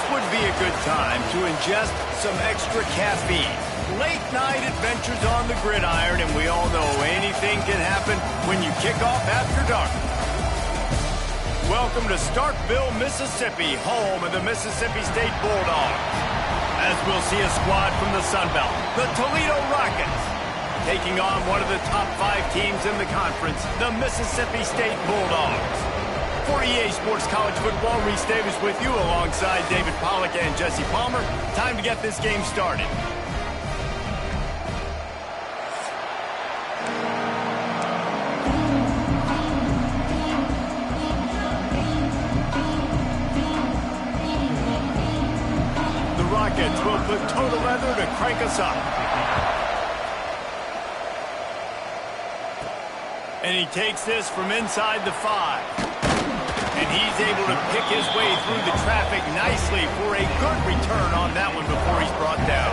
would be a good time to ingest some extra caffeine. Late night adventures on the gridiron, and we all know anything can happen when you kick off after dark. Welcome to Starkville, Mississippi, home of the Mississippi State Bulldogs. As we'll see a squad from the Sun Belt, the Toledo Rockets, taking on one of the top 5 teams in the conference, the Mississippi State Bulldogs. For EA Sports College Football, Reese Davis with you alongside David Pollack and Jesse Palmer. Time to get this game started. The Rockets will put total leather to crank us up. And he takes this from inside the 5. And he's able to pick his way through the traffic nicely for a good return on that one before he's brought down.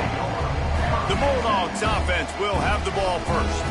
The Bulldogs offense will have the ball first.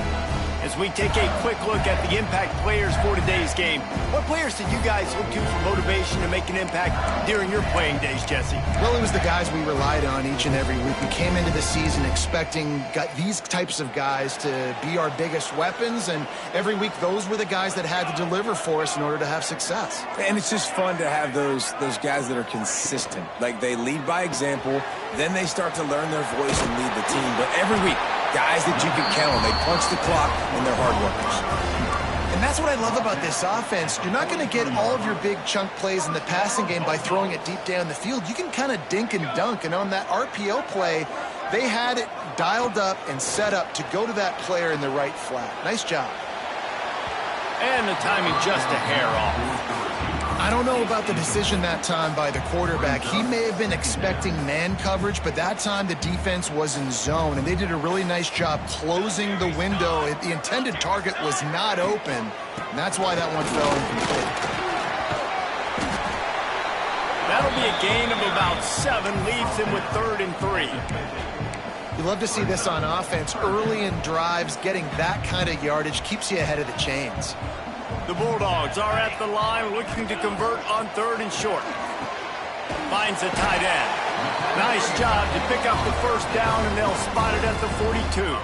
As we take a quick look at the impact players for today's game, what players did you guys look to for motivation to make an impact during your playing days, Jesse? Well, it was the guys we relied on each and every week. We came into the season expecting these types of guys to be our biggest weapons, and every week those were the guys that had to deliver for us in order to have success. And it's just fun to have those guys that are consistent. Like, they lead by example, then they start to learn their voice and lead the team. But every week, guys that you can count on. They punch the clock, and they're hard workers. And that's what I love about this offense. You're not going to get all of your big chunk plays in the passing game by throwing it deep down the field. You can kind of dink and dunk, and on that RPO play, they had it dialed up and set up to go to that player in the right flat. Nice job. And the timing just a hair off. I don't know about the decision that time by the quarterback. He may have been expecting man coverage, but that time the defense was in zone, and they did a really nice job closing the window. The intended target was not open, and that's why that one fell incomplete. That'll be a gain of about 7, leaves him with 3rd and 3. You love to see this on offense. Early in drives, getting that kind of yardage keeps you ahead of the chains. The Bulldogs are at the line looking to convert on 3rd and short. Finds a tight end. Nice job to pick up the first down, and they'll spot it at the 42.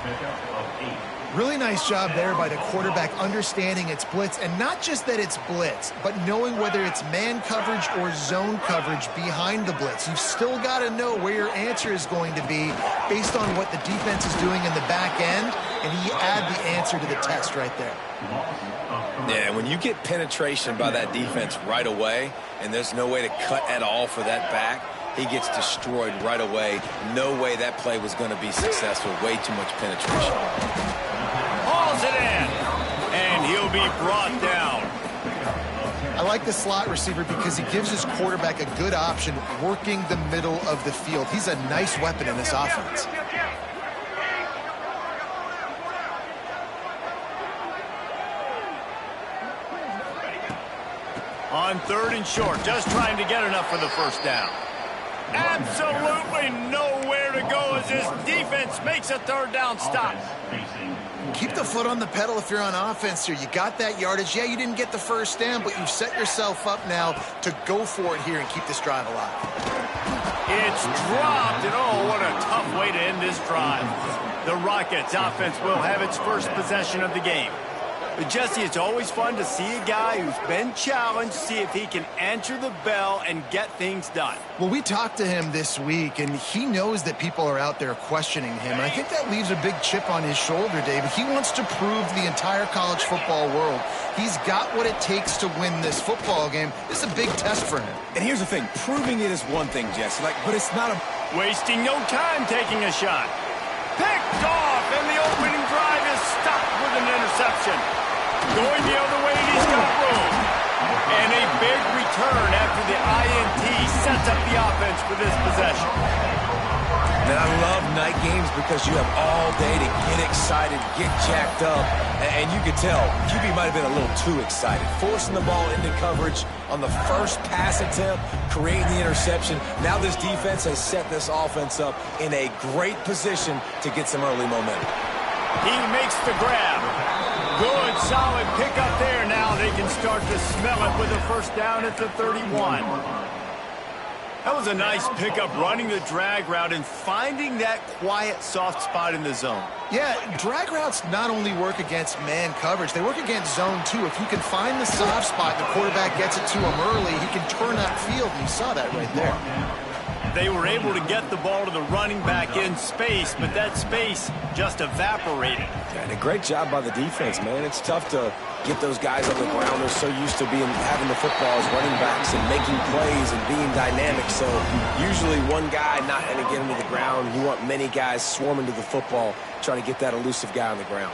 Really nice job there by the quarterback, understanding it's blitz, and not just that it's blitz, but knowing whether it's man coverage or zone coverage behind the blitz. You've still got to know where your answer is going to be based on what the defense is doing in the back end, and he add the answer to the test right there. Yeah, when you get penetration by that defense right away, and there's no way to cut at all for that back, he gets destroyed right away. No way that play was going to be successful. Way too much penetration. Hauls it in, and he'll be brought down. I like the slot receiver because he gives his quarterback a good option working the middle of the field. He's a nice weapon in this offense. On 3rd and short, just trying to get enough for the first down. Absolutely nowhere to go as this defense makes a 3rd down stop. Keep the foot on the pedal if you're on offense here. You got that yardage. Yeah, you didn't get the first down, but you've set yourself up now to go for it here and keep this drive alive. It's dropped, and oh, what a tough way to end this drive. The Rockets offense will have its first possession of the game. But, Jesse, it's always fun to see a guy who's been challenged, see if he can answer the bell and get things done. Well, we talked to him this week, and he knows that people are out there questioning him. And I think that leaves a big chip on his shoulder, David. He wants to prove to the entire college football world he's got what it takes to win this football game. It's a big test for him. And here's the thing. Proving it is one thing, Jesse, but it's not a... Wasting no time taking a shot. Picked off, and the opening drive is stopped with an interception. Going the other way, and he's got room. And a big return after the INT sets up the offense for this possession. And I love night games because you have all day to get excited, get jacked up. And you could tell QB might have been a little too excited. Forcing the ball into coverage on the first pass attempt, creating the interception. Now this defense has set this offense up in a great position to get some early momentum. He makes the grab. Good, solid pickup there. Now they can start to smell it with a first down at the 31. That was a nice pickup, running the drag route and finding that quiet, soft spot in the zone. Yeah, drag routes not only work against man coverage, they work against zone too. If you can find the soft spot and the quarterback gets it to him early, he can turn that field, and you saw that right there. They were able to get the ball to the running back in space, but that space just evaporated. And a great job by the defense, man. It's tough to get those guys on the ground. They're so used to having the football as running backs and making plays and being dynamic. So usually one guy not going to get him to the ground. You want many guys swarming to the football, trying to get that elusive guy on the ground.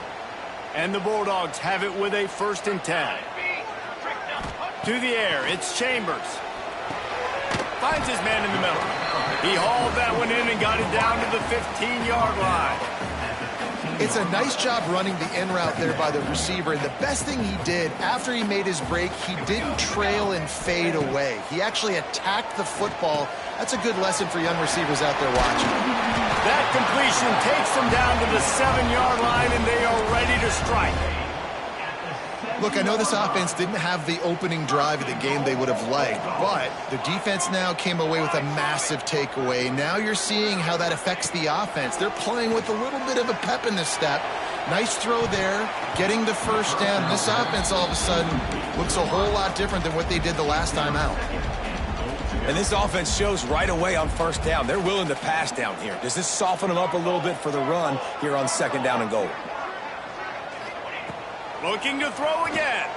And the Bulldogs have it with a 1st and 10. To the air, it's Chambers. Finds his man in the middle. He hauled that one in and got it down to the 15-yard line. It's a nice job running the in route there by the receiver. And the best thing he did after he made his break, he didn't trail and fade away. He actually attacked the football. That's a good lesson for young receivers out there watching. That completion takes them down to the 7-yard line, and they are ready to strike. Look, I know this offense didn't have the opening drive of the game they would have liked, but the defense now came away with a massive takeaway. Now you're seeing how that affects the offense. They're playing with a little bit of a pep in the step. Nice throw there, getting the first down. This offense all of a sudden looks a whole lot different than what they did the last time out. And this offense shows right away on 1st down. They're willing to pass down here. Does this soften them up a little bit for the run here on 2nd down and goal? Looking to throw again.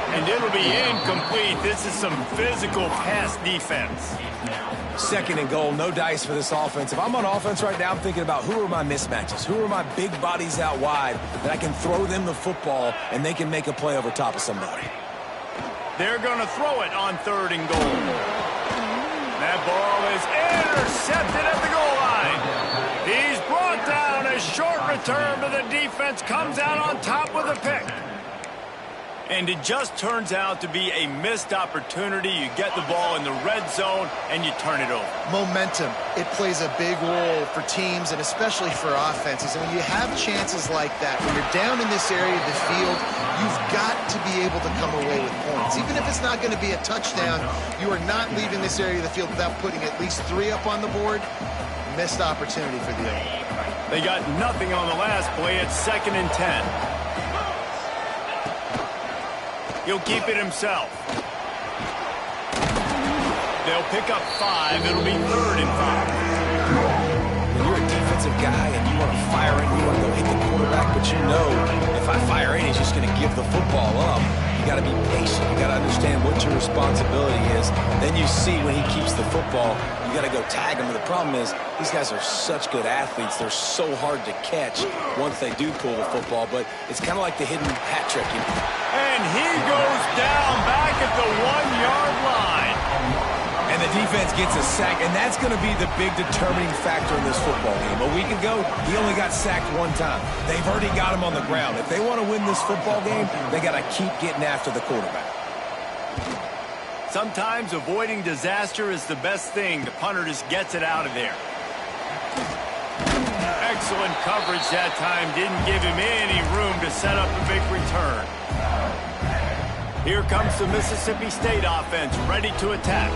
And it'll be incomplete. This is some physical pass defense. 2nd and goal, no dice for this offense. If I'm on offense right now, I'm thinking about who are my mismatches? Who are my big bodies out wide that I can throw them the football and they can make a play over top of somebody? They're going to throw it on 3rd and goal. That ball is intercepted at the goal line. He's brought down. A short return, but the defense comes out on top with a pick. And it just turns out to be a missed opportunity. You get the ball in the red zone, and you turn it over. Momentum, it plays a big role for teams and especially for offenses. And when you have chances like that, when you're down in this area of the field, you've got to be able to come away with points. Even if it's not going to be a touchdown, you are not leaving this area of the field without putting at least 3 up on the board. Missed opportunity for the other. They got nothing on the last play. It's 2nd and 10. He'll keep it himself. They'll pick up 5. It'll be 3rd and 5. When you're a defensive guy and you want to fire in, you want to go hit the quarterback, but you know if I fire in, he's just going to give the football up. You got to be patient. You got to understand what your responsibility is. Then you see when he keeps the football, you got to go tag him. But the problem is these guys are such good athletes. They're so hard to catch once they do pull the football. But it's kind of like the hidden hat trick. And he goes down back at the 1-yard line. And the defense gets a sack, and that's going to be the big determining factor in this football game. A week ago, he only got sacked 1 time. They've already got him on the ground. If they want to win this football game, they got to keep getting after the quarterback. Sometimes avoiding disaster is the best thing. The punter just gets it out of there. Excellent coverage that time. Didn't give him any room to set up a big return. Here comes the Mississippi State offense, ready to attack.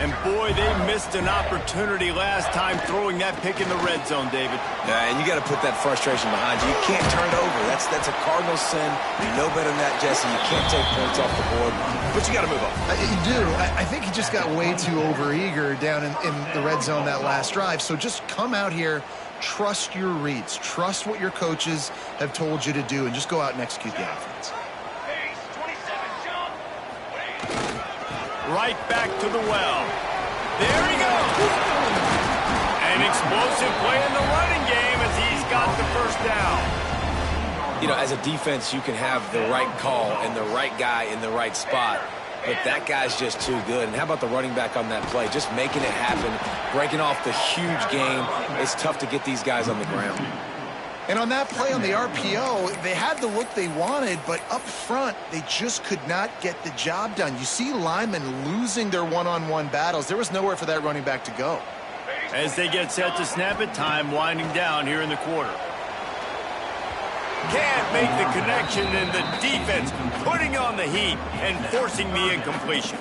And boy, they missed an opportunity last time throwing that pick in the red zone, David. And you got to put that frustration behind you. You can't turn it over. That's a cardinal sin. You know better than that, Jesse. You can't take points off the board, but you got to move on. You do. I think he just got way too overeager down in the red zone that last drive. So just come out here, trust your reads, trust what your coaches have told you to do, and just go out and execute the offense. Right back to the well. There he goes. An explosive play in the running game as he's got the first down. You know, as a defense, you can have the right call and the right guy in the right spot, but that guy's just too good. And how about the running back on that play? Just making it happen, breaking off the huge game. It's tough to get these guys on the ground. And on that play on the RPO, they had the look they wanted, but up front, they just could not get the job done. You see linemen losing their one-on-one battles. There was nowhere for that running back to go. As they get set to snap it, time winding down here in the quarter. Can't make the connection, and the defense putting on the heat and forcing the incompletion.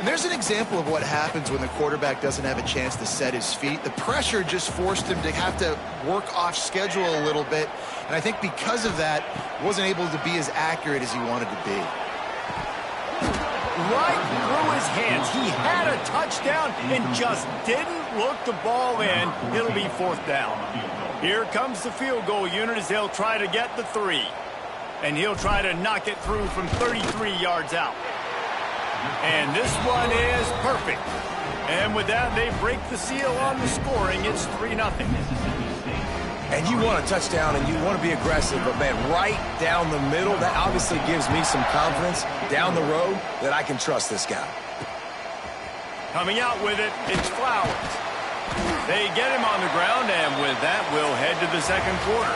And there's an example of what happens when the quarterback doesn't have a chance to set his feet. The pressure just forced him to have to work off schedule a little bit. And I think because of that, wasn't able to be as accurate as he wanted to be. Right through his hands. He had a touchdown and just didn't look the ball in. It'll be 4th down. Here comes the field goal unit as they'll try to get the 3. And he'll try to knock it through from 33 yards out. And this one is perfect. And with that, they break the seal on the scoring. It's 3-0. And you want a touchdown and you want to be aggressive, but man, right down the middle, that obviously gives me some confidence down the road that I can trust this guy. Coming out with it, it's Flowers. They get him on the ground, and with that, we'll head to the second quarter.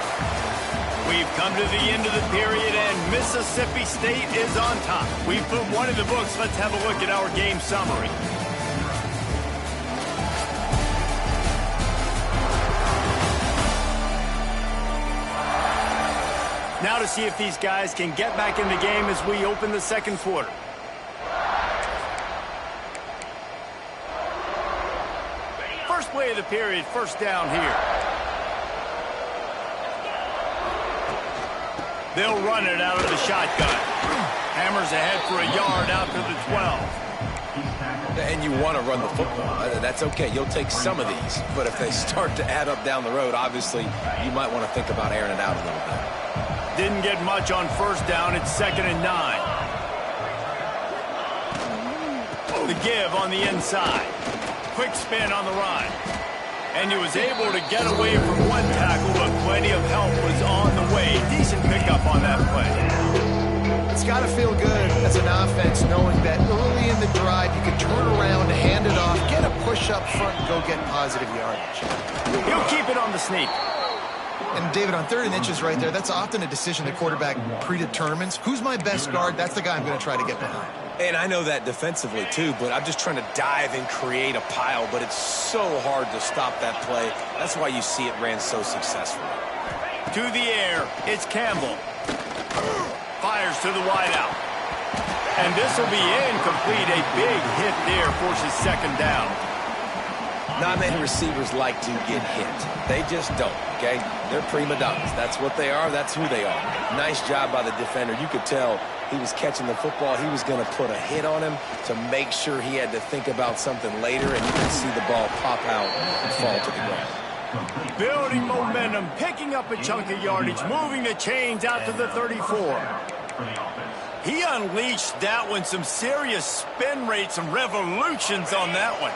We've come to the end of the period, and Mississippi State is on top. We've put one in the books. Let's have a look at our game summary. Now to see if these guys can get back in the game as we open the second quarter. First play of the period, first down here. They'll run it out of the shotgun. Hammers ahead for a yard out to the 12. And you want to run the football. That's okay. You'll take some of these. But if they start to add up down the road, obviously, you might want to think about airing it out a little bit. Didn't get much on first down. It's 2nd and 9. The give on the inside. Quick spin on the run. And he was able to get away from one tackle, but plenty of help was on the way. Decent pickup on that play. It's got to feel good as an offense knowing that early in the drive you can turn around, hand it off, get a push up front, and go get positive yardage. He'll keep it on the sneak. And, David, on 3rd and inches right there, that's often a decision the quarterback predetermines. Who's my best guard? That's the guy I'm going to try to get behind. And I know that defensively, too, but I'm just trying to dive and create a pile, but it's so hard to stop that play. That's why you see it ran so successfully. To the air, it's Campbell. Fires to the wideout. And this will be incomplete. A big hit there forces 2nd down. Not many receivers like to get hit. They just don't, okay? They're prima donnas. That's what they are. That's who they are. Nice job by the defender. You could tell he was catching the football. He was going to put a hit on him to make sure he had to think about something later, and you can see the ball pop out and fall to the ground. Building momentum, picking up a chunk of yardage, moving the chains out to the 34. He unleashed that one. Some serious spin rates, some revolutions on that one.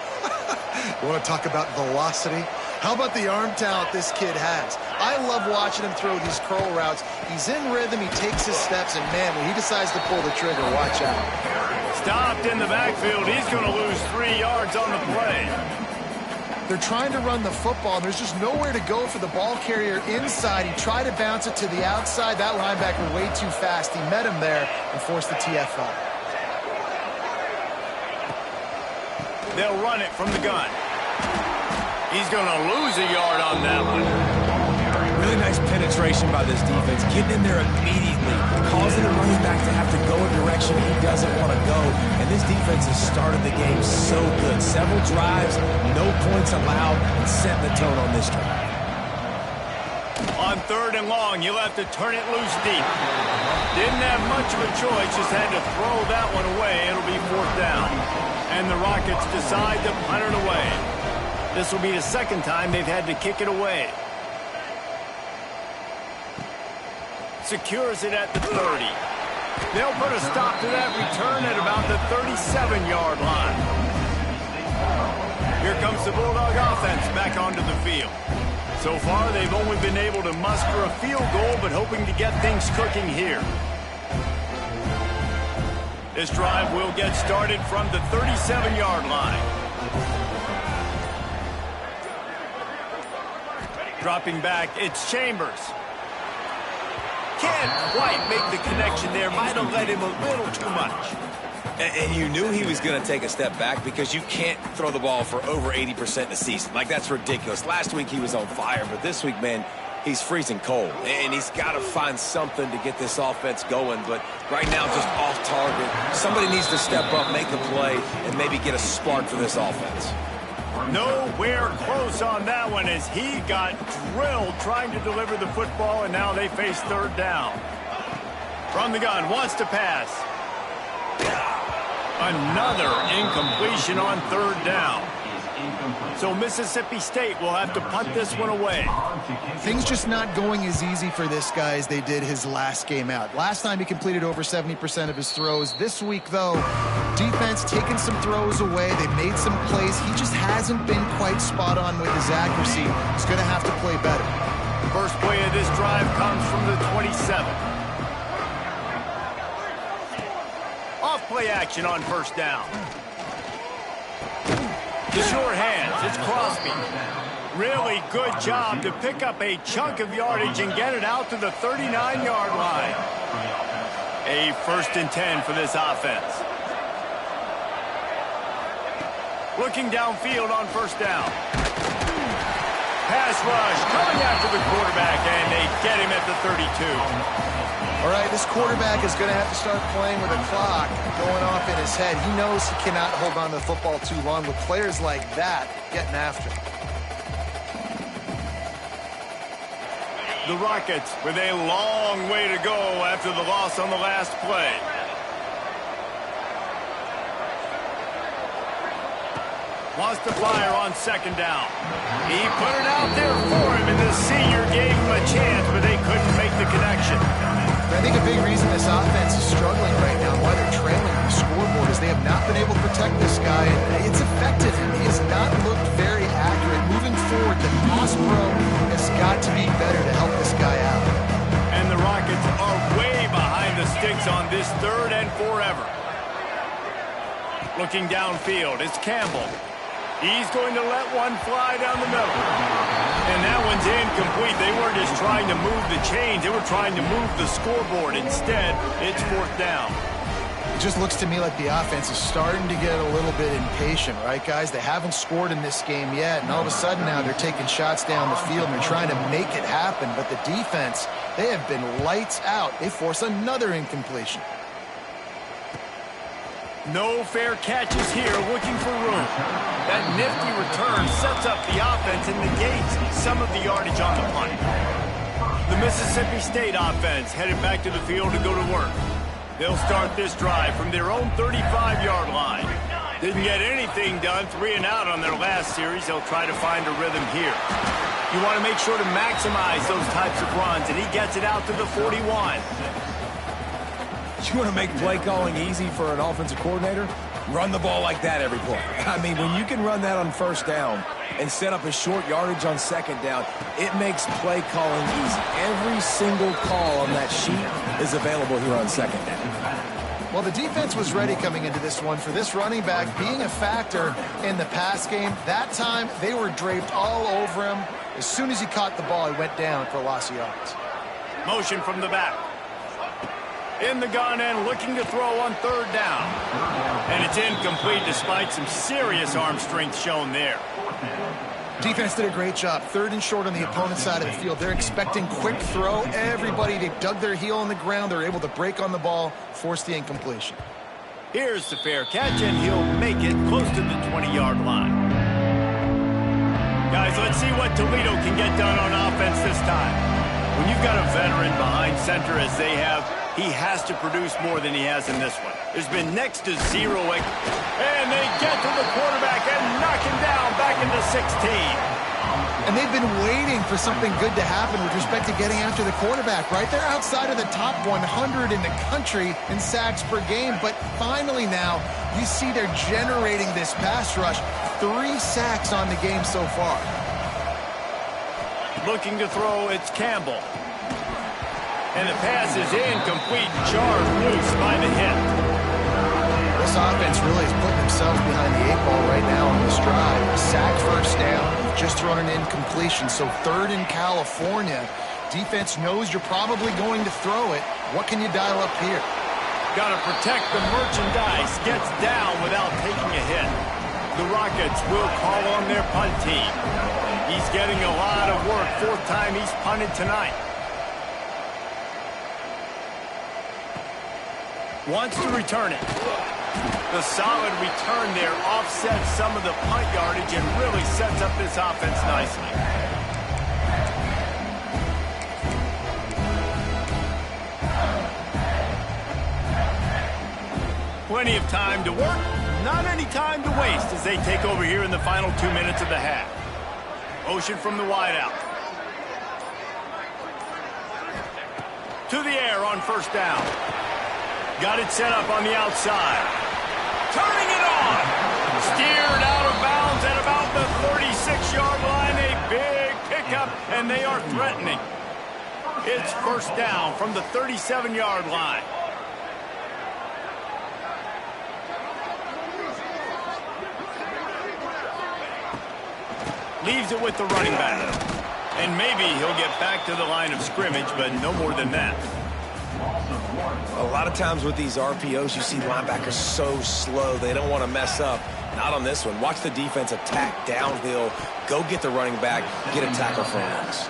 You want to talk about velocity? How about the arm talent this kid has? I love watching him throw these curl routes. He's in rhythm, he takes his steps, and man, when he decides to pull the trigger, watch out. Stopped in the backfield. He's going to lose 3 yards on the play. They're trying to run the football, and there's just nowhere to go for the ball carrier inside. He tried to bounce it to the outside. That linebacker way too fast. He met him there and forced the TFL. They'll run it from the gun. He's going to lose a yard on that one. Really nice penetration by this defense. Getting in there immediately, causing the running back to have to go a direction he doesn't want to go. And this defense has started the game so good. Several drives, no points allowed, and setting the tone on this drive. On 3rd and long, you'll have to turn it loose deep. Didn't have much of a choice, just had to throw that one away. It'll be 4th down. And the Rockets decide to punt it away. This will be the 2nd time they've had to kick it away. Secures it at the 30. They'll put a stop to that return at about the 37-yard line. Here comes the Bulldog offense back onto the field. So far, they've only been able to muster a field goal, but hoping to get things cooking here. This drive will get started from the 37-yard line. Dropping back, it's Chambers. Can't quite make the connection there. Might have let him a little too much. And you knew he was going to take a step back because you can't throw the ball for over 80% in a season. Like, that's ridiculous. Last week he was on fire, but this week, man, he's freezing cold, and he's got to find something to get this offense going. But right now, just off target. Somebody needs to step up, make a play, and maybe get a spark for this offense. Nowhere close on that one as he got drilled trying to deliver the football, and now they face third down. From the gun, wants to pass. Another incompletion on third down. So Mississippi State will have to punt this one away. Things just not going as easy for this guy as they did his last game out. Last time he completed over 70% of his throws. This week, though, defense taking some throws away. They made some plays. He just hasn't been quite spot on with his accuracy. He's going to have to play better. First play of this drive comes from the 27. Off play action on first down. The short hands, it's Crosby. Really good job to pick up a chunk of yardage and get it out to the 39-yard line. A 1st and 10 for this offense. Looking downfield on first down. Pass rush coming after the quarterback, and they get him at the 32. All right, this quarterback is going to have to start playing with a clock going off in his head. He knows he cannot hold on to the football too long with players like that getting after him. The Rockets with a long way to go after the loss on the last play. Wants to fire on second down. He put it out there for him, and the senior gave him a chance, but they couldn't make the connection. I think a big reason this offense is struggling right now, why they're trailing the scoreboard, is they have not been able to protect this guy, and it's affected him. He has not looked very accurate. Moving forward, the pass pro has got to be better to help this guy out. And the Rockets are way behind the sticks on this 3rd and forever. Looking downfield, it's Campbell. He's going to let one fly down the middle. And that one's incomplete. They weren't just trying to move the chains. They were trying to move the scoreboard. Instead, it's 4th down. It just looks to me like the offense is starting to get a little bit impatient, right, guys? They haven't scored in this game yet, and all of a sudden now they're taking shots down the field and they're trying to make it happen. But the defense, they have been lights out. They force another incompletion. No fair catches here, looking for room. That nifty return sets up the offense and negates some of the yardage on the punt. The Mississippi State offense headed back to the field to go to work. They'll start this drive from their own 35-yard line. Didn't get anything done, 3 and out on their last series. They'll try to find a rhythm here. You want to make sure to maximize those types of runs, and he gets it out to the 41. You want to make play calling easy for an offensive coordinator? Run the ball like that every play. I mean, when you can run that on first down and set up a short yardage on second down, it makes play calling easy. Every single call on that sheet is available here on second down. Well, the defense was ready coming into this one for this running back being a factor in the pass game. That time, they were draped all over him. As soon as he caught the ball, he went down for a loss of yards. Motion from the back. In the gun and looking to throw on third down. And it's incomplete despite some serious arm strength shown there. Defense did a great job. 3rd and short on the opponent's side of the field. They're expecting quick throw. Everybody, they dug their heel in the ground. They're able to break on the ball, force the incompletion. Here's the fair catch, and he'll make it close to the 20-yard line. Guys, let's see what Toledo can get done on offense this time. When you've got a veteran behind center as they have, he has to produce more than he has in this one. There's been next to zero. And they get to the quarterback and knock him down back into 16. And they've been waiting for something good to happen with respect to getting after the quarterback, right? They're outside of the top 100 in the country in sacks per game. But finally now, you see they're generating this pass rush. 3 sacks on the game so far. Looking to throw, it's Campbell. And the pass is incomplete. Jarred loose by the hip. This offense really is putting themselves behind the 8 ball right now on this drive. Sack first down, just thrown an incompletion. So 3rd in California. Defense knows you're probably going to throw it. What can you dial up here? Got to protect the merchandise. Gets down without taking a hit. The Rockets will call on their punt team. He's getting a lot of work. Fourth time he's punted tonight. Wants to return it. The solid return there offsets some of the punt yardage and really sets up this offense nicely. Plenty of time to work, not any time to waste as they take over here in the final 2 minutes of the half. Motion from the wideout. To the air on first down. Got it set up on the outside. Turning it on. Steered out of bounds at about the 36-yard line. A big pickup, and they are threatening. It's first down from the 37-yard line. Leaves it with the running back. And maybe he'll get back to the line of scrimmage, but no more than that. A lot of times with these RPOs, you see linebackers so slow, they don't want to mess up. Not on this one. Watch the defense attack downhill, go get the running back, get a tackle for a loss.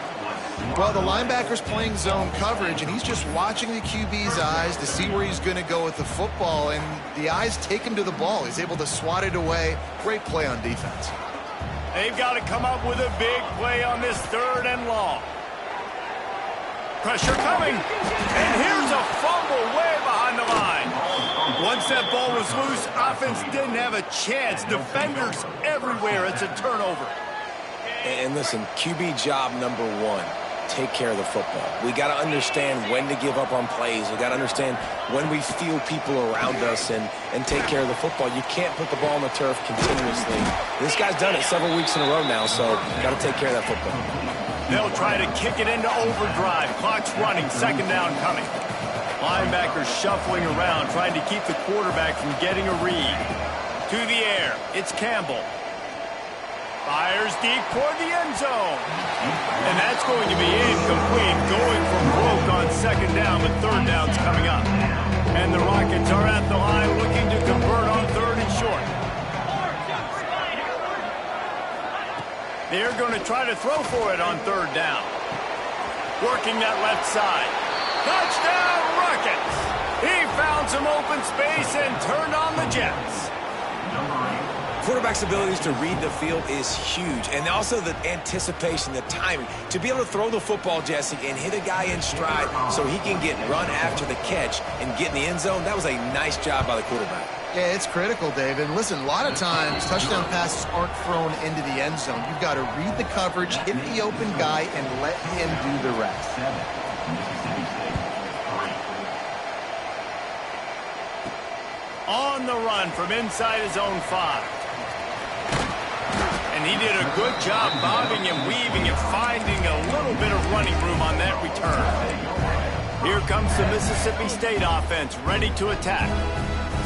Well, the linebacker's playing zone coverage, and he's just watching the QB's eyes to see where he's going to go with the football, and the eyes take him to the ball. He's able to swat it away. Great play on defense. They've got to come up with a big play on this 3rd and long. Pressure coming. And here's a fumble way behind the line. Once that ball was loose, offense didn't have a chance. Defenders everywhere. It's a turnover. And listen, QB job number 1. Take care of the football. We got to understand when to give up on plays. We got to understand when we feel people around us and take care of the football. You can't put the ball on the turf continuously. This guy's done it several weeks in a row now, so got to take care of that football. They'll try to kick it into overdrive. Clock's running. 2nd down coming. Linebackers shuffling around, trying to keep the quarterback from getting a read. To the air. It's Campbell. Fires deep toward the end zone. And that's going to be incomplete. Going for broke on 2nd down, but 3rd down's coming up. And the Rockets are at the line looking to convert on 3rd and short. They're going to try to throw for it on 3rd down. Working that left side. Touchdown, Rockets! He found some open space and turned on the Jets. Quarterback's abilities to read the field is huge, and also the anticipation, the timing. To be able to throw the football, Jesse, and hit a guy in stride so he can get run after the catch and get in the end zone, that was a nice job by the quarterback. Yeah, it's critical, David. Listen, a lot of times touchdown passes aren't thrown into the end zone. You've got to read the coverage, hit the open guy, and let him do the rest. On the run from inside his own 5. And he did a good job bobbing and weaving and finding a little bit of running room on that return. Here comes the Mississippi State offense ready to attack.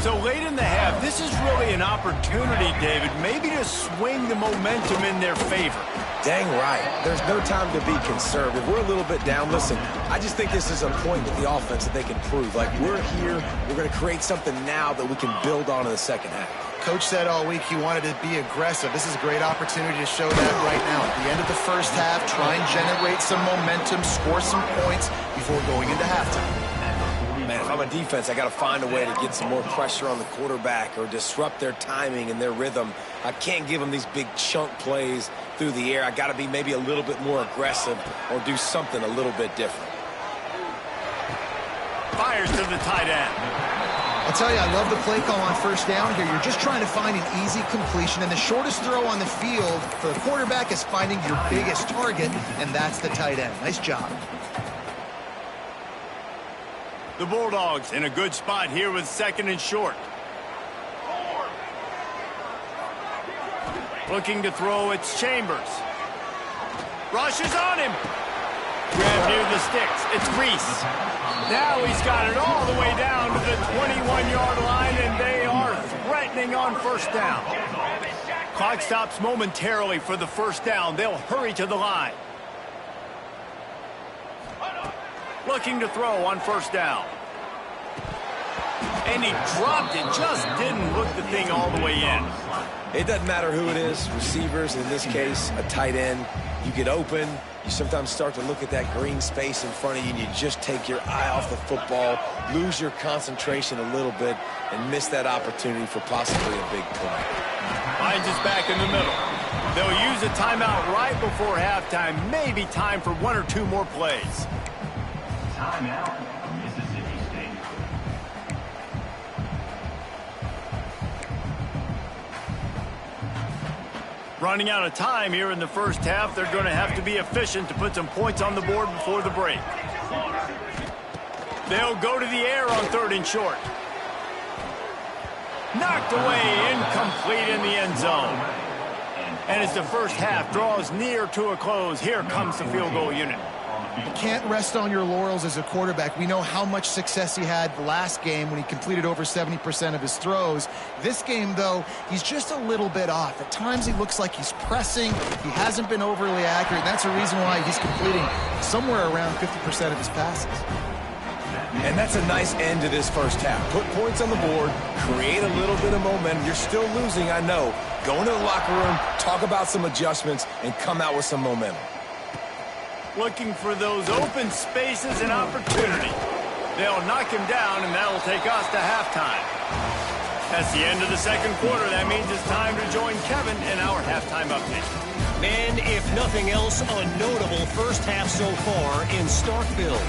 So late in the half, this is really an opportunity, David, maybe to swing the momentum in their favor. Dang right. There's no time to be conservative. We're a little bit down. Listen, I just think this is a point with the offense that they can prove. Like, we're here, we're going to create something now that we can build on in the 2nd half. Coach said all week he wanted to be aggressive. This is a great opportunity to show that right now. At the end of the 1st half, try and generate some momentum, score some points before going into halftime. Man, if I'm a defense, I got to find a way to get some more pressure on the quarterback or disrupt their timing and their rhythm. I can't give them these big chunk plays through the air. I got to be maybe a little bit more aggressive or do something a little bit different. Fires to the tight end. I'll tell you, I love the play call on 1st down here. You're just trying to find an easy completion, and the shortest throw on the field for the quarterback is finding your biggest target, and that's the tight end. Nice job. The Bulldogs in a good spot here with 2nd and short. Looking to throw, it's Chambers. Rushes on him. Grab near the sticks. It's Reese. Now he's got it all the way down to the 21-yard line, and they are threatening on 1st down. Clock stops momentarily for the 1st down. They'll hurry to the line. Looking to throw on 1st down. And he dropped it. Just didn't look the thing all the way in. It doesn't matter who it is, receivers, in this case, a tight end. You get open, you sometimes start to look at that green space in front of you, and you just take your eye off the football, lose your concentration a little bit, and miss that opportunity for possibly a big play. Finds us back in the middle. They'll use a timeout right before halftime. Maybe time for one or two more plays. Timeout, Mississippi State. Running out of time here in the first half. They're going to have to be efficient to put some points on the board before the break. They'll go to the air on 3rd and short. Knocked away, incomplete in the end zone. And as the first half draws near to a close, here comes the field goal unit. You can't rest on your laurels as a quarterback. We know how much success he had last game when he completed over 70% of his throws. This game, though, he's just a little bit off. At times he looks like he's pressing. He hasn't been overly accurate, and that's a reason why he's completing somewhere around 50% of his passes. And that's a nice end to this first half. Put points on the board, create a little bit of momentum. You're still losing, I know. Go into the locker room, talk about some adjustments, and come out with some momentum. Looking for those open spaces and opportunity. They'll knock him down, and that'll take us to halftime. That's the end of the second quarter. That means it's time to join Kevin in our halftime update. Man, if nothing else, a notable first half so far in Starkville.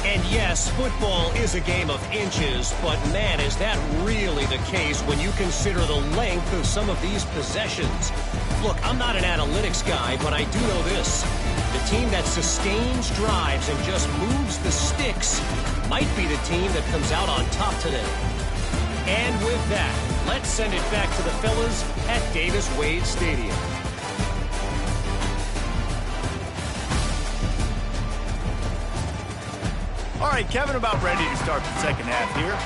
And yes, football is a game of inches, but man, is that really the case when you consider the length of some of these possessions. Look, I'm not an analytics guy, but I do know this. The team that sustains drives and just moves the sticks might be the team that comes out on top today. And with that, let's send it back to the fellas at Davis-Wade Stadium. All right, Kevin, about ready to start the second half here.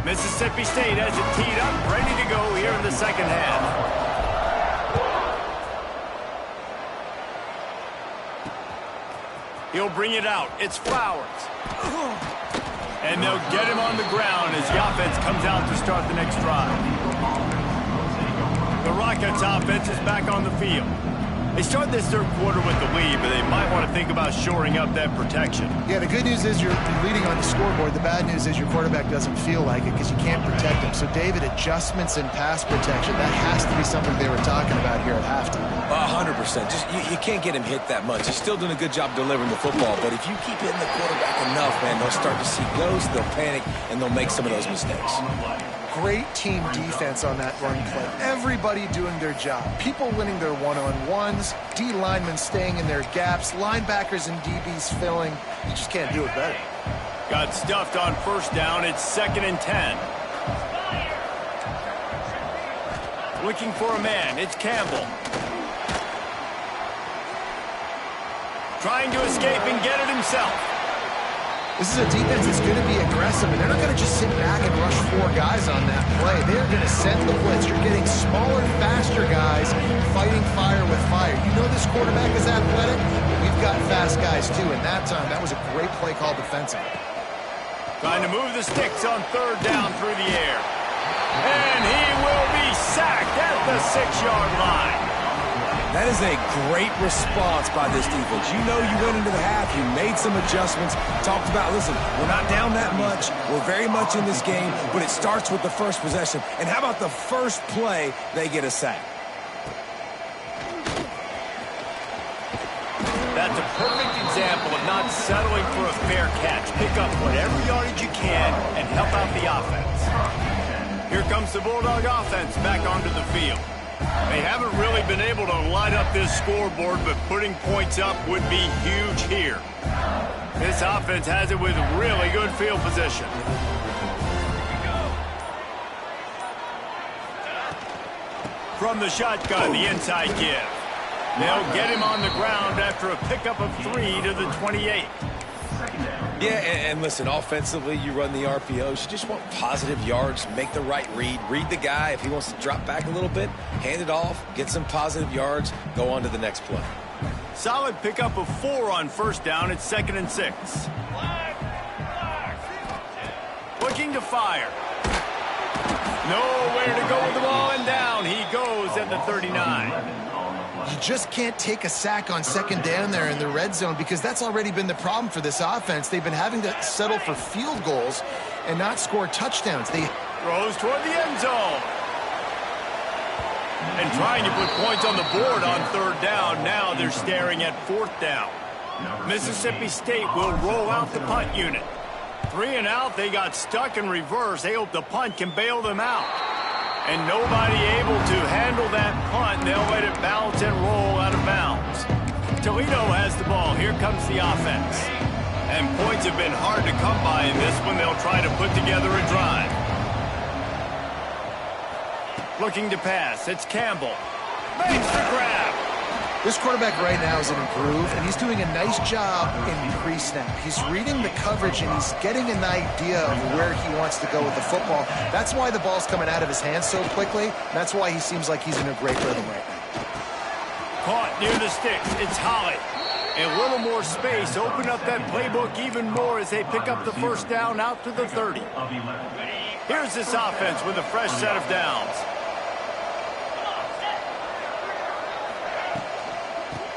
Mississippi State has it teed up, ready to go here in the second half. He'll bring it out. It's Flowers. And they'll get him on the ground as the offense comes out to start the next drive. The Rockets offense is back on the field. They start this third quarter with the lead, but they might want to think about shoring up that protection. Yeah, the good news is you're leading on the scoreboard. The bad news is your quarterback doesn't feel like it because you can't protect him. So, David, adjustments in pass protection, that has to be something they were talking about here at halftime. 100%. Just you can't get him hit that much. He's still doing a good job delivering the football, but if you keep hitting the quarterback enough, man, they'll start to see ghosts, they'll panic, and they'll make some of those mistakes. Great team defense on that run play. Everybody doing their job. People winning their one-on-ones, D linemen staying in their gaps, linebackers and DBs filling. You just can't do it better. Got stuffed on first down. It's 2nd and 10. Looking for a man. It's Campbell. Trying to escape and get it himself. This is a defense that's going to be aggressive, and they're not going to just sit back and rush 4 guys on that play. They're going to send the blitz. You're getting smaller, faster guys fighting fire with fire. You know this quarterback is athletic. We've got fast guys, too, and that time, that was a great play call defensively. Trying to move the sticks on 3rd down through the air. And he will be sacked at the 6-yard line. That is a great response by this defense. You know you went into the half, you made some adjustments, talked about, listen, we're not down that much, we're very much in this game, but it starts with the first possession. And how about the first play, they get a sack? That's a perfect example of not settling for a fair catch. Pick up whatever yardage you can and help out the offense. Here comes the Bulldog offense back onto the field. They haven't really been able to light up this scoreboard, but putting points up would be huge here. This offense has it with really good field position. From the shotgun, the inside give. They'll get him on the ground after a pickup of 3 to the 28. Yeah, and listen, offensively, you run the RPOs. You just want positive yards, make the right read. Read the guy. If he wants to drop back a little bit, hand it off, get some positive yards, go on to the next play. Solid pickup of 4 on first down. It's 2nd and 6. Looking to fire. Nowhere to go with the ball, and down he goes at the 39. You just can't take a sack on second down there in the red zone because that's already been the problem for this offense. They've been having to settle for field goals and not score touchdowns. Throws toward the end zone. And trying to put points on the board on third down. Now they're staring at fourth down. Mississippi State will roll out the punt unit. 3 and out. They got stuck in reverse. They hope the punt can bail them out. And nobody able to handle that punt. They'll let it bounce and roll out of bounds. Toledo has the ball. Here comes the offense. And points have been hard to come by in this one. They'll try to put together a drive. Looking to pass. It's Campbell. Makes the grab. This quarterback right now is an improve, and he's doing a nice job in pre-snap. He's reading the coverage, and he's getting an idea of where he wants to go with the football. That's why the ball's coming out of his hands so quickly. That's why he seems like he's in a great rhythm right now. Caught near the sticks. It's Holly. A little more space. Open up that playbook even more as they pick up the first down out to the 30. Here's this offense with a fresh set of downs.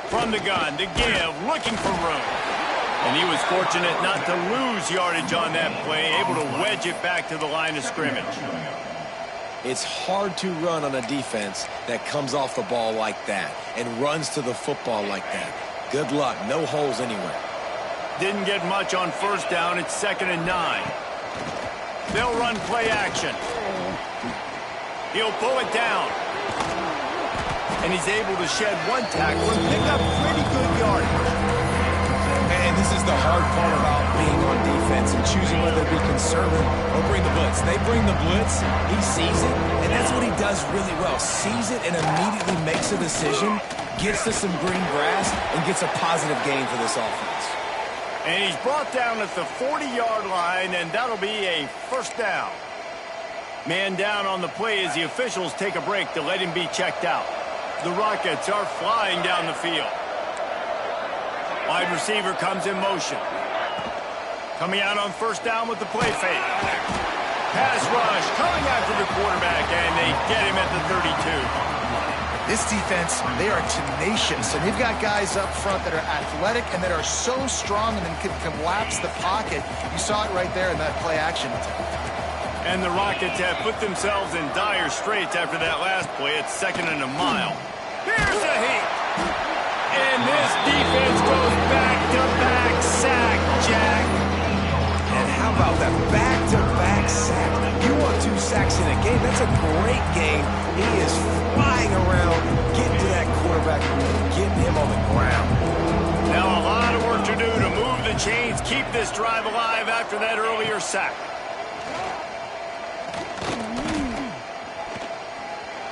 From the gun to give, looking for room. And he was fortunate not to lose yardage on that play, able to wedge it back to the line of scrimmage. It's hard to run on a defense that comes off the ball like that and runs to the football like that. Good luck, no holes anywhere. Didn't get much on first down, it's 2nd and 9. They'll run play action. He'll pull it down. And he's able to shed one tackle and pick up pretty good yardage. And this is the hard part about being on defense and choosing whether to be conservative or bring the blitz. They bring the blitz, he sees it, and that's what he does really well. Sees it and immediately makes a decision, gets to some green grass, and gets a positive gain for this offense. And he's brought down at the 40-yard line, and that'll be a first down. Man down on the play as the officials take a break to let him be checked out. The Rockets are flying down the field. Wide receiver comes in motion. Coming out on first down with the play fake. Pass rush coming after the quarterback, and they get him at the 32. This defense, they are tenacious, and they've got guys up front that are athletic and that are so strong and then can collapse the pocket. You saw it right there in that play action attempt. And the Rockets have put themselves in dire straits after that last play. It's 2nd and a mile. Here's a heat. And this defense goes back-to-back sack, Jack. And how about that back-to-back sack? You want 2 sacks in a game? That's a great game. He is flying around, getting to that quarterback, getting him on the ground. Now a lot of work to do to move the chains, keep this drive alive after that earlier sack.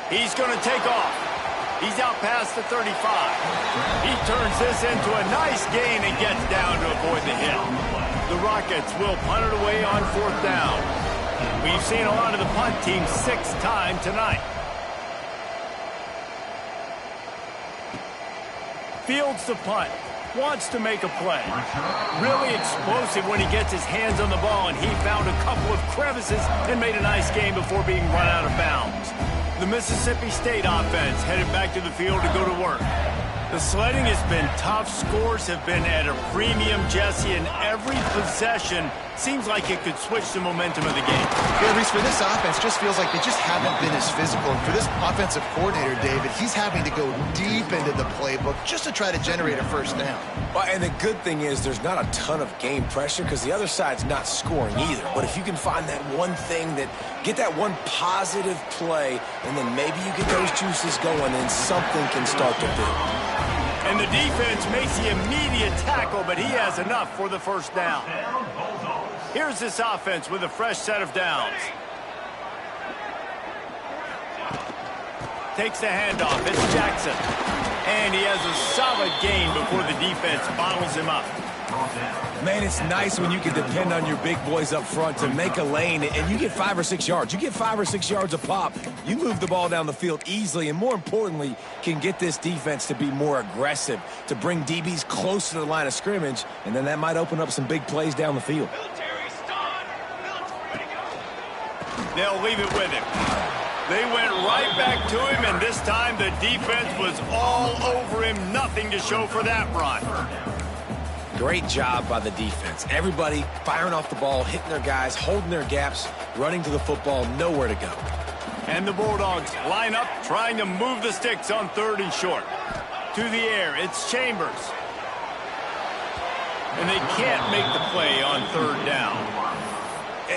He's going to take off. He's out past the 35. He turns this into a nice gain and gets down to avoid the hit. The Rockets will punt it away on 4th down. We've seen a lot of the punt team 6 times tonight. Fields the punt. Wants to make a play. Really explosive when he gets his hands on the ball, and he found a couple of crevices and made a nice game before being run out of bounds. The Mississippi State offense headed back to the field to go to work. The sledding has been tough. Scores have been at a premium, Jesse, and every possession seems like it could switch the momentum of the game. Yeah, Reese, for this offense, just feels like they just haven't been as physical. And for this offensive coordinator, David, he's having to go deep into the playbook just to try to generate a first down. Well, and the good thing is there's not a ton of game pressure because the other side's not scoring either. But if you can find that one thing get that one positive play, and then maybe you get those juices going and something can start to build. And the defense makes the immediate tackle, but he has enough for the first down. Here's this offense with a fresh set of downs. Takes the handoff. It's Jackson. And he has a solid gain before the defense bottles him up. Man, it's nice when you can depend on your big boys up front to make a lane, and you get 5 or 6 yards. You get 5 or 6 yards a pop. You move the ball down the field easily, and more importantly, can get this defense to be more aggressive, to bring DBs close to the line of scrimmage, and then that might open up some big plays down the field. They'll leave it with him. They went right back to him, and this time the defense was all over him. Nothing to show for that run. Great job by the defense. Everybody firing off the ball, hitting their guys, holding their gaps, running to the football, nowhere to go. And the Bulldogs line up, trying to move the sticks on 3rd and short. To the air, it's Chambers. And they can't make the play on 3rd down.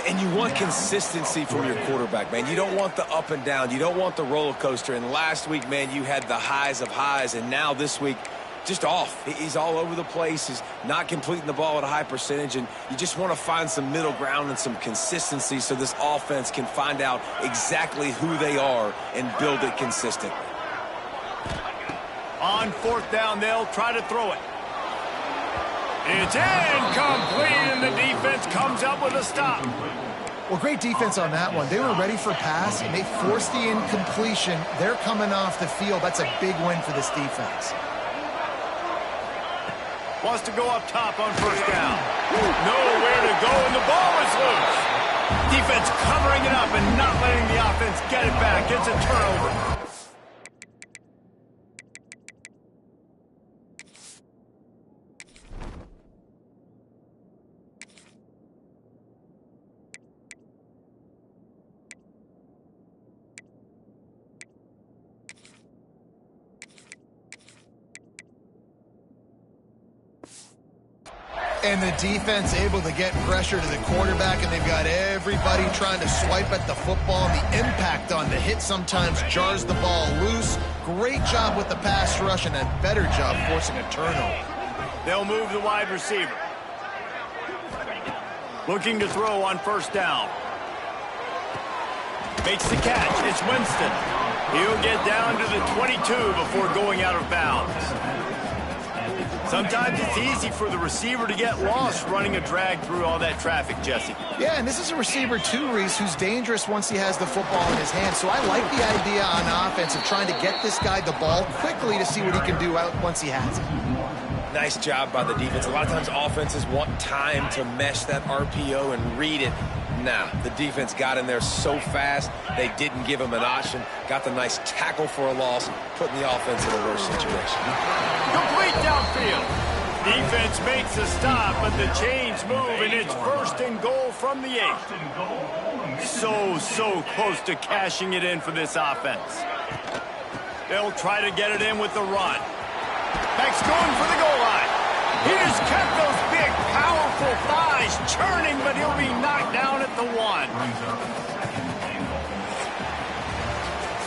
And you want consistency from your quarterback, man. You don't want the up and down. You don't want the roller coaster. And last week, man, you had the highs of highs. And now this week, just off. He's all over the place. He's not completing the ball at a high percentage. And you just want to find some middle ground and some consistency so this offense can find out exactly who they are and build it consistently. On 4th down, they'll try to throw it. It's incomplete, and the defense comes up with a stop. Well, great defense on that one. They were ready for pass, and they forced the incompletion. They're coming off the field. That's a big win for this defense. Wants to go up top on 1st down. Nowhere to go, and the ball is loose. Defense covering it up and not letting the offense get it back. It's a turnover. And the defense able to get pressure to the quarterback, and they've got everybody trying to swipe at the football, and the impact on the hit sometimes jars the ball loose. Great job with the pass rush, and a better job forcing a turnover. They'll move the wide receiver. Looking to throw on 1st down. Makes the catch. It's Winston. He'll get down to the 22 before going out of bounds. Sometimes it's easy for the receiver to get lost running a drag through all that traffic, Jesse. Yeah, and this is a receiver too, Reese, who's dangerous once he has the football in his hands. So I like the idea on offense of trying to get this guy the ball quickly to see what he can do out once he has it. Nice job by the defense. A lot of times offenses want time to mesh that RPO and read it. Nah, the defense got in there so fast, they didn't give him an option. Got the nice tackle for a loss, putting the offense in a worse situation. Complete downfield. Defense makes a stop, but the chains move, and it's 1st and goal from the 8. So close to cashing it in for this offense. They'll try to get it in with the run. Max going for the goal line. He has kept those big, powerful thighs churning, but he'll be knocked down at the 1.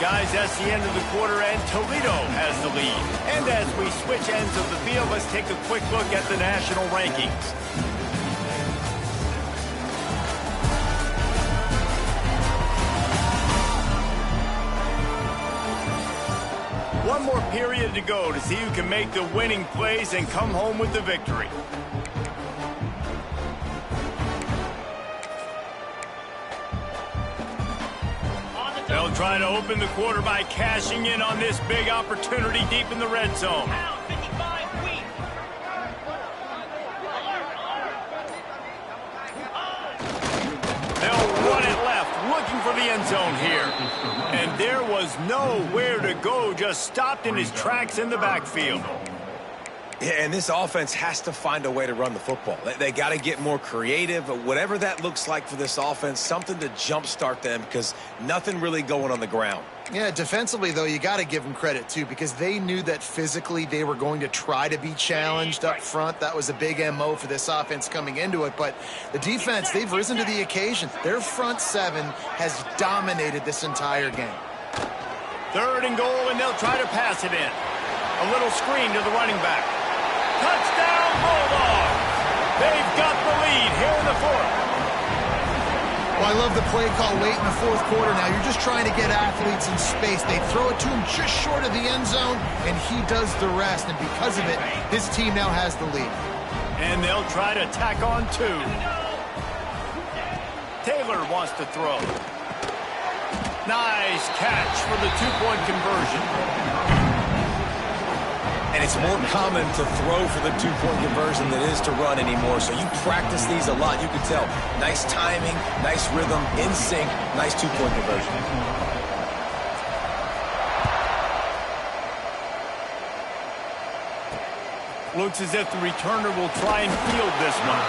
Guys, that's the end of the quarter, and Toledo has the lead. And as we switch ends of the field, let's take a quick look at the national rankings. One more period to go to see who can make the winning plays and come home with the victory. They'll try to open the quarter by cashing in on this big opportunity deep in the red zone. They'll run it left, looking for the end zone here. And there was nowhere to go, just stopped in his tracks in the backfield. Yeah, and this offense has to find a way to run the football. They got to get more creative, but whatever that looks like for this offense, something to jumpstart them because nothing really going on the ground. Yeah, defensively, though, you got to give them credit, too, because they knew that physically they were going to try to be challenged up front. That was a big MO for this offense coming into it. But the defense, they've risen to the occasion. Their front 7 has dominated this entire game. 3rd and goal, and they'll try to pass it in. A little screen to the running back. Touchdown, Bulldogs! They've got the lead here in the 4th. Well, I love the play call late in the 4th quarter now. You're just trying to get athletes in space. They throw it to him just short of the end zone, and he does the rest. And because of it, his team now has the lead. And they'll try to tack on 2. Taylor wants to throw. Nice catch for the 2-point conversion. And it's more common to throw for the 2-point conversion than it is to run anymore. So you practice these a lot. You can tell. Nice timing, nice rhythm, in sync, nice 2-point conversion. Looks as if the returner will try and field this one.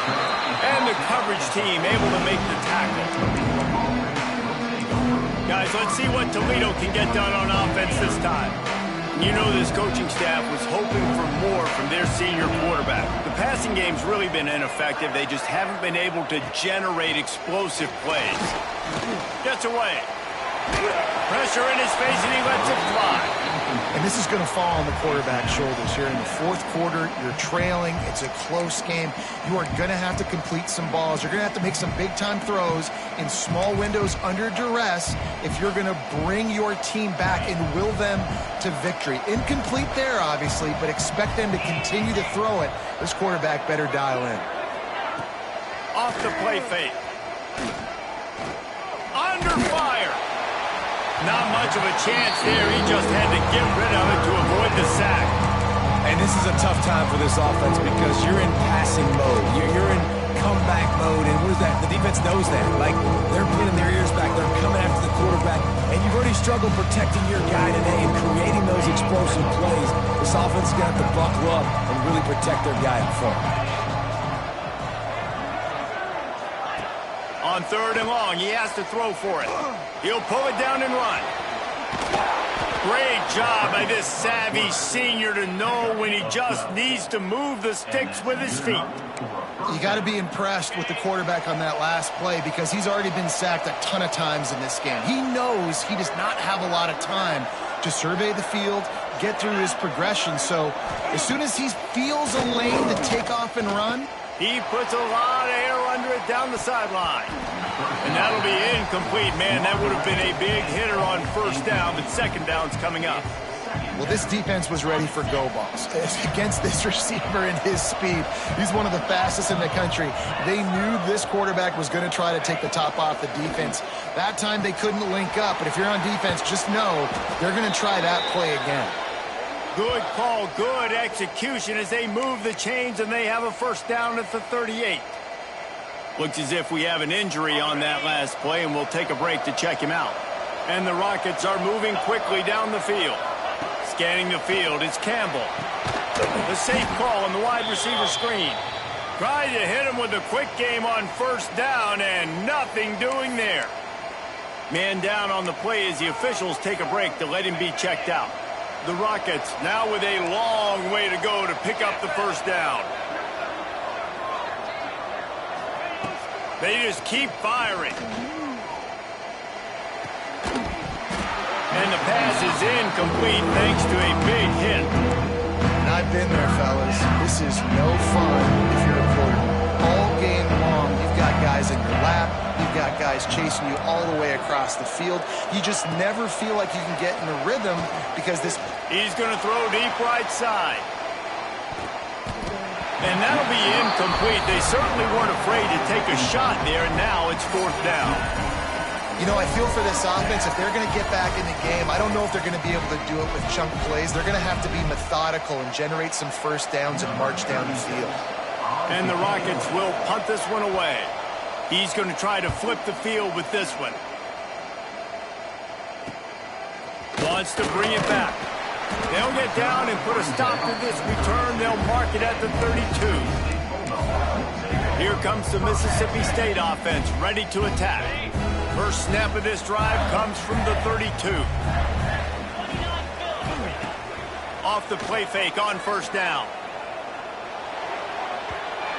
And the coverage team able to make the tackle. Guys, let's see what Toledo can get done on offense this time. You know this coaching staff was hoping for more from their senior quarterback. The passing game's really been ineffective. They just haven't been able to generate explosive plays. Gets away. Pressure in his face, and he lets it fly. And this is going to fall on the quarterback's shoulders here in the fourth quarter. You're trailing. It's a close game. You are going to have to complete some balls. You're going to have to make some big-time throws in small windows under duress if you're going to bring your team back and will them to victory. Incomplete there, obviously, but expect them to continue to throw it. This quarterback better dial in. Off the play fake. Under fire. Not much of a chance there. He just had to get rid of it to avoid the sack. And this is a tough time for this offense because you're in passing mode. You're in comeback mode. And what is that? The defense knows that. Like, they're pinning their ears back. They're coming after the quarterback. And you've already struggled protecting your guy today and creating those explosive plays. This offense is going to have to buckle up and really protect their guy in front. On 3rd and long, he has to throw for it. He'll pull it down and run. Great job by this savvy senior to know when he just needs to move the sticks with his feet. You got to be impressed with the quarterback on that last play because he's already been sacked a ton of times in this game. He knows he does not have a lot of time to survey the field, get through his progression. So as soon as he feels a lane to take off and run, he puts a lot of air under it down the sideline. And that'll be incomplete, man. That would have been a big hitter on 1st down, but 2nd down's coming up. Well, this defense was ready for go balls. Against this receiver and his speed, he's one of the fastest in the country. They knew this quarterback was going to try to take the top off the defense. That time they couldn't link up, but if you're on defense, just know they're going to try that play again. Good call, good execution as they move the chains, and they have a 1st down at the 38. Looks as if we have an injury on that last play, and we'll take a break to check him out. And the Rockets are moving quickly down the field. Scanning the field, it's Campbell. The safe call on the wide receiver screen. Tried to hit him with a quick game on 1st down, and nothing doing there. Man down on the play as the officials take a break to let him be checked out. The Rockets now with a long way to go to pick up the 1st down. They just keep firing. And the pass is incomplete thanks to a big hit. And I've been there, fellas. This is no fun if you're a quarterback. All game long, you've got guys in your lap. You've got guys chasing you all the way across the field. You just never feel like you can get in a rhythm because this... He's going to throw deep right side. And that'll be incomplete. They certainly weren't afraid to take a shot there, and now it's 4th down. You know, I feel for this offense, if they're going to get back in the game, I don't know if they're going to be able to do it with chunk plays. They're going to have to be methodical and generate some 1st downs and march down the field. And the Rockets will punt this one away. He's going to try to flip the field with this one. Wants to bring it back. They'll get down and put a stop to this return. They'll mark it at the 32. Here comes the Mississippi State offense ready to attack. First snap of this drive comes from the 32. Off the play fake on 1st down.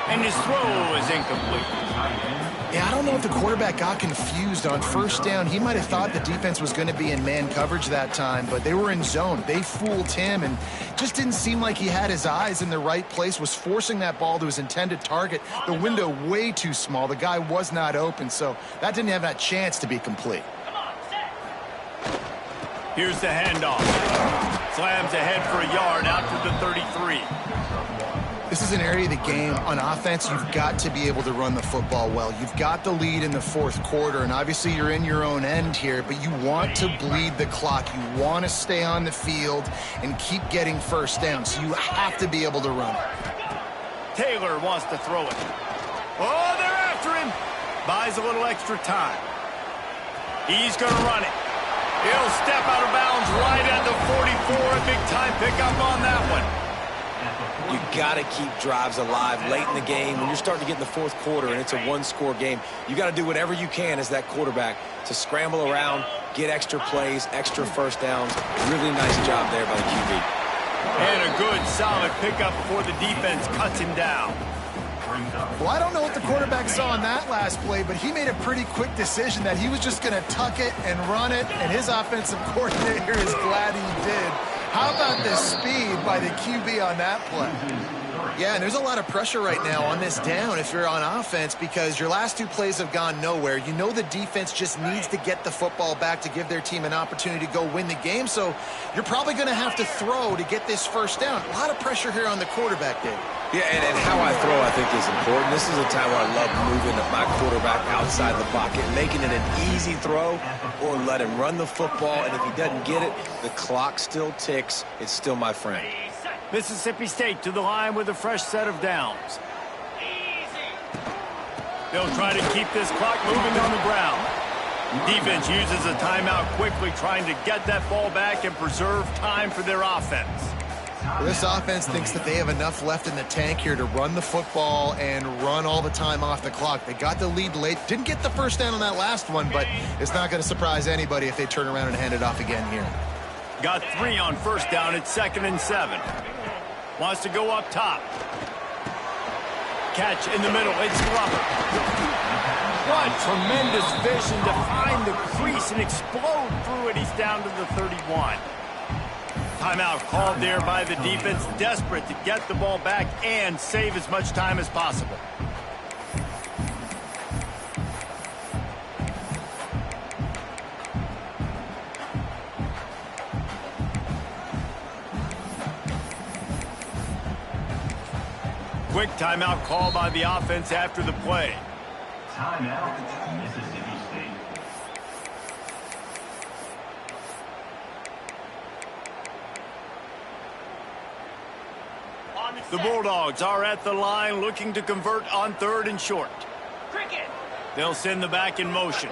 And his throw is incomplete. Yeah, I don't know if the quarterback got confused on 1st down. He might have thought the defense was going to be in man coverage that time, but they were in zone. They fooled him and just didn't seem like he had his eyes in the right place, was forcing that ball to his intended target. The window way too small. The guy was not open, so that didn't have that chance to be complete. Here's the handoff. Slams ahead for a yard out to the 33. This is an area of the game on offense you've got to be able to run the football well. You've got the lead in the 4th quarter, and obviously you're in your own end here, but you want to bleed the clock. You want to stay on the field and keep getting 1st down, so you have to be able to run it. Taylor wants to throw it. Oh, they're after him. Buys a little extra time. He's going to run it. He'll step out of bounds right at the 44. A big time pickup on that one. You got to keep drives alive late in the game. When you're starting to get in the fourth quarter and it's a one-score game, you got to do whatever you can as that quarterback to scramble around, get extra plays, extra first downs. Really nice job there by the QB. And a good, solid pickup before the defense cuts him down. Well, I don't know what the quarterback saw in that last play, but he made a pretty quick decision that he was just going to tuck it and run it, and his offensive coordinator is glad he did. How about the speed by the QB on that play? Yeah, and there's a lot of pressure right now on this down if you're on offense because your last two plays have gone nowhere. You know the defense just needs to get the football back to give their team an opportunity to go win the game, so you're probably going to have to throw to get this first down. A lot of pressure here on the quarterback, Dave. Yeah, and how I throw, I think, is important. This is a time where I love moving my quarterback outside the pocket, making it an easy throw, or let him run the football, and if he doesn't get it, the clock still ticks. It's still my friend. Mississippi State to the line with a fresh set of downs. They'll try to keep this clock moving on the ground. Defense uses a timeout quickly, trying to get that ball back and preserve time for their offense. This offense thinks that they have enough left in the tank here to run the football and run all the time off the clock. They got the lead late. Didn't get the first down on that last one, but it's not going to surprise anybody if they turn around and hand it off again here. Got 3 on first down. It's 2nd and 7. Wants to go up top. Catch in the middle. It's Glover. What tremendous vision to find the crease and explode through it. He's down to the 31. Timeout called there by the defense, desperate to get the ball back and save as much time as possible. Quick timeout call by the offense after the play. Timeout, Mississippi State. The Bulldogs are at the line looking to convert on 3rd and short. They'll send the back in motion.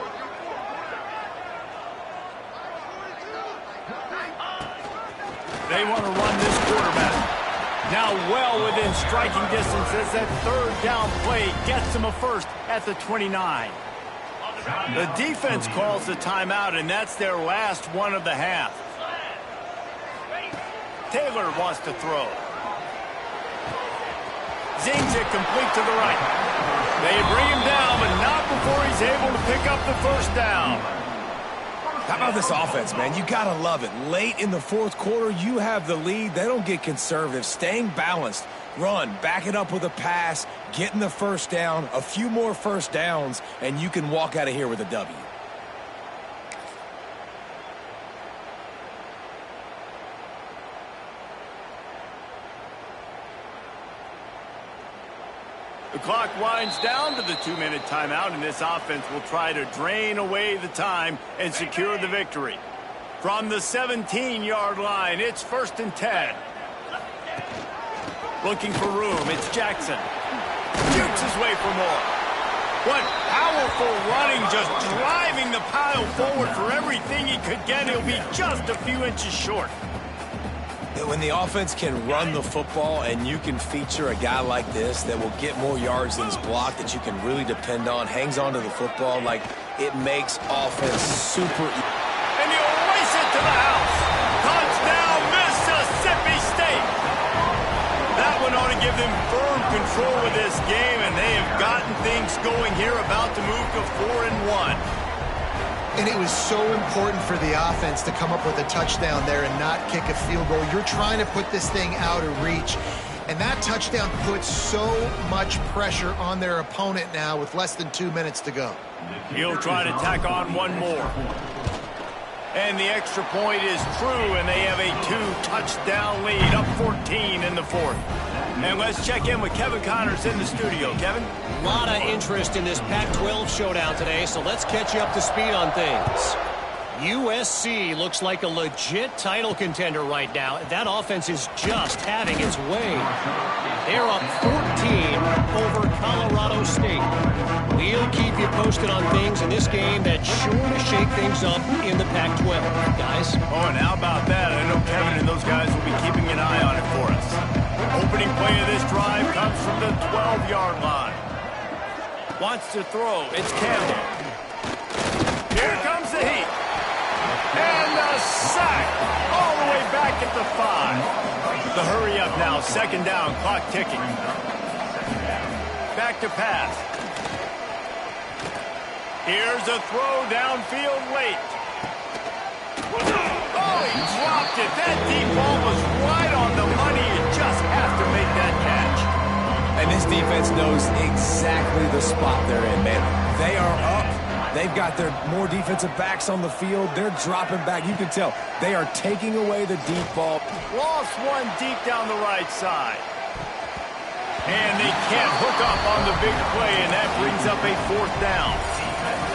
They want to run this quarterback. Now well within striking distance as that 3rd down play gets them a first at the 29. The defense calls the timeout, and that's their last one of the half. Taylor wants to throw. Zings it complete to the right. They bring him down, but not before he's able to pick up the first down. How about this offense, man? You got to love it. Late in the fourth quarter, you have the lead. They don't get conservative. Staying balanced. Run, back it up with a pass, getting the first down, a few more first downs, and you can walk out of here with a W. The clock winds down to the 2-minute timeout, and this offense will try to drain away the time and secure the victory. From the 17-yard line, it's 1st and 10. Looking for room, it's Jackson. Shoots his way for more. What powerful running, just driving the pile forward for everything he could get. He'll be just a few inches short. When the offense can run the football and you can feature a guy like this that will get more yards than his block that you can really depend on, hangs on to the football, like it makes offense super easy. And he'll race it to the house. Touchdown, Mississippi State. That one ought to give them firm control of this game, and they have gotten things going here, about to move to 4-1. And it was so important for the offense to come up with a touchdown there and not kick a field goal. You're trying to put this thing out of reach. And that touchdown puts so much pressure on their opponent now with less than 2 minutes to go. He'll try to tack on one more. And the extra point is true, and they have a 2-touchdown lead, up 14 in the 4th. And let's check in with Kevin Connors in the studio. Kevin? A lot of interest in this Pac-12 showdown today, so let's catch you up to speed on things. USC looks like a legit title contender right now. That offense is just having its way. They're up 14 over Colorado State. We'll keep you posted on things in this game that's sure to shake things up in the Pac-12, guys. Oh, and how about that? I know Kevin and those guys will be keeping an eye on it for us. opening play of this drive comes from the 12-yard line. Wants to throw. It's Campbell. Here comes the heat. And the sack all the way back at the 5. The hurry up now. Second down. Clock ticking. Back to pass. Here's a throw downfield late. Oh, he dropped it. That deep ball was right on the money. You just have to make that catch. And this defense knows exactly the spot they're in, man. They are up. They've got their more defensive backs on the field. They're dropping back. You can tell they are taking away the deep ball. Lost one deep down the right side. And they can't hook up on the big play, and that brings up a 4th down.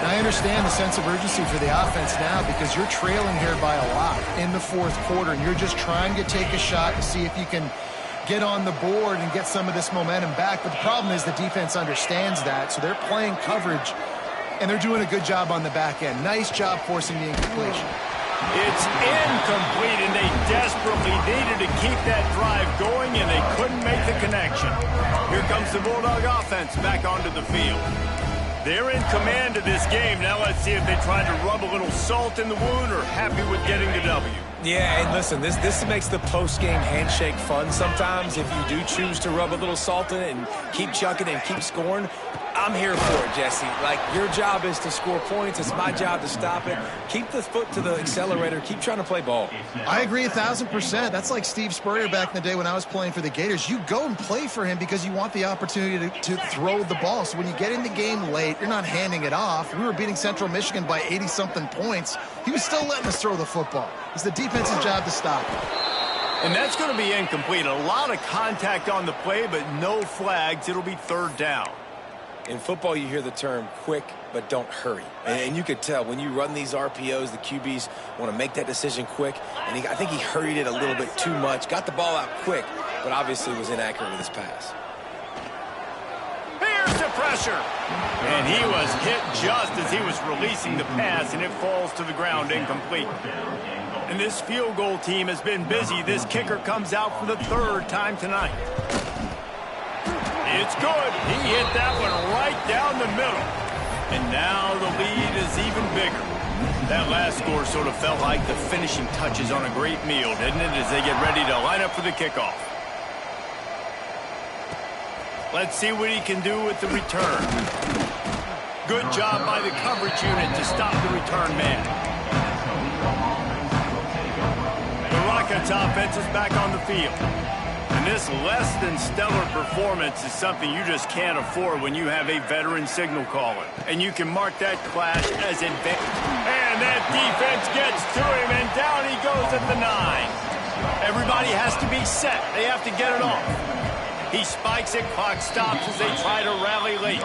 I understand the sense of urgency for the offense now because you're trailing here by a lot in the 4th quarter, and you're just trying to take a shot to see if you can get on the board and get some of this momentum back. But the problem is the defense understands that, so they're playing coverage, and they're doing a good job on the back end. Nice job forcing the incompletion. It's incomplete, and they desperately needed to keep that drive going, and they couldn't make the connection. Here comes the Bulldog offense back onto the field. They're in command of this game. Now let's see if they try to rub a little salt in the wound or happy with getting the W. Yeah, and listen, this makes the post-game handshake fun sometimes. If you do choose to rub a little salt in it and keep chucking and keep scoring, I'm here for it, Jesse. Like, your job is to score points. It's my job to stop it. Keep the foot to the accelerator. Keep trying to play ball. I agree 1,000%. That's like Steve Spurrier back in the day when I was playing for the Gators. You go and play for him because you want the opportunity to throw the ball. So when you get in the game late, you're not handing it off. We were beating Central Michigan by 80-something points. He was still letting us throw the football. It's the defense's job to stop it. And that's going to be incomplete. A lot of contact on the play, but no flags. It'll be 3rd down. In football, you hear the term quick, but don't hurry. And you could tell when you run these RPOs, the QBs want to make that decision quick. And I think he hurried it a little bit too much. Got the ball out quick, but obviously was inaccurate with his pass. Here's the pressure. And he was hit just as he was releasing the pass, and it falls to the ground incomplete. And this field goal team has been busy. This kicker comes out for the 3rd time tonight. It's good. He hit that one right down the middle. And now the lead is even bigger. That last score sort of felt like the finishing touches on a great meal, didn't it, as they get ready to line up for the kickoff. Let's see what he can do with the return. Good job by the coverage unit to stop the return man. The Rockets offense is back on the field. And this less-than-stellar performance is something you just can't afford when you have a veteran signal caller. And you can mark that clash as advantage. And that defense gets to him, and down he goes at the 9. Everybody has to be set. They have to get it off. He spikes it, clock stops as they try to rally late.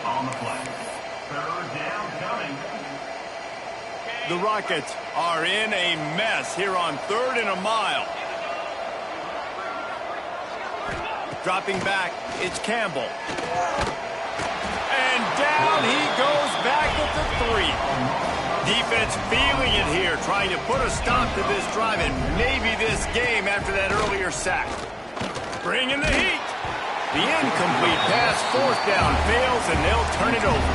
On the play. 3rd down coming. The Rockets are in a mess here on 3rd and a mile. Dropping back, it's Campbell. And down he goes back at the 3. Defense feeling it here, trying to put a stop to this drive and maybe this game after that earlier sack. Bringing the heat. The incomplete pass, 4th down, fails, and they'll turn it over.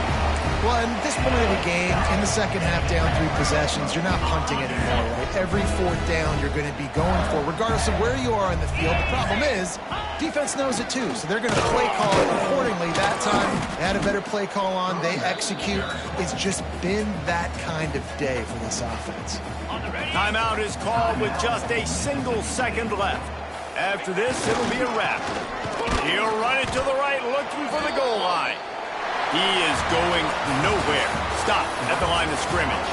Well, at this point of the game, in the second half, down 3 possessions, you're not punting anymore, right? Every 4th down you're going to be going for, regardless of where you are on the field. The problem is, defense knows it too, so they're going to play call it accordingly. That time, they had a better play call on. They execute. It's just been that kind of day for this offense. Timeout is called with just a single second left. After this, it'll be a wrap. He'll run it to the right, looking for the goal line. He is going nowhere. Stop at the line of scrimmage.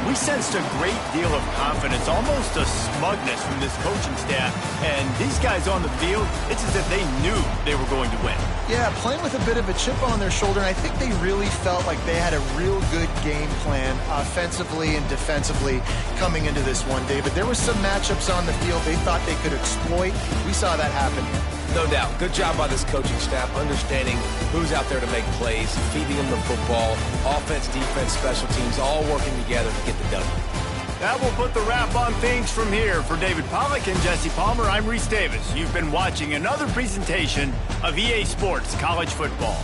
We sensed a great deal of confidence, almost a smugness from this coaching staff. And these guys on the field, it's as if they knew they were going to win. Yeah, playing with a bit of a chip on their shoulder. And I think they really felt like they had a real good game plan offensively and defensively coming into this one, David. There were some matchups on the field they thought they could exploit. We saw that happen here. No doubt. Good job by this coaching staff, understanding who's out there to make plays, feeding them the football, offense, defense, special teams, all working together to get the W. That will put the wrap on things from here. For David Pollack and Jesse Palmer, I'm Reese Davis. You've been watching another presentation of EA Sports College Football.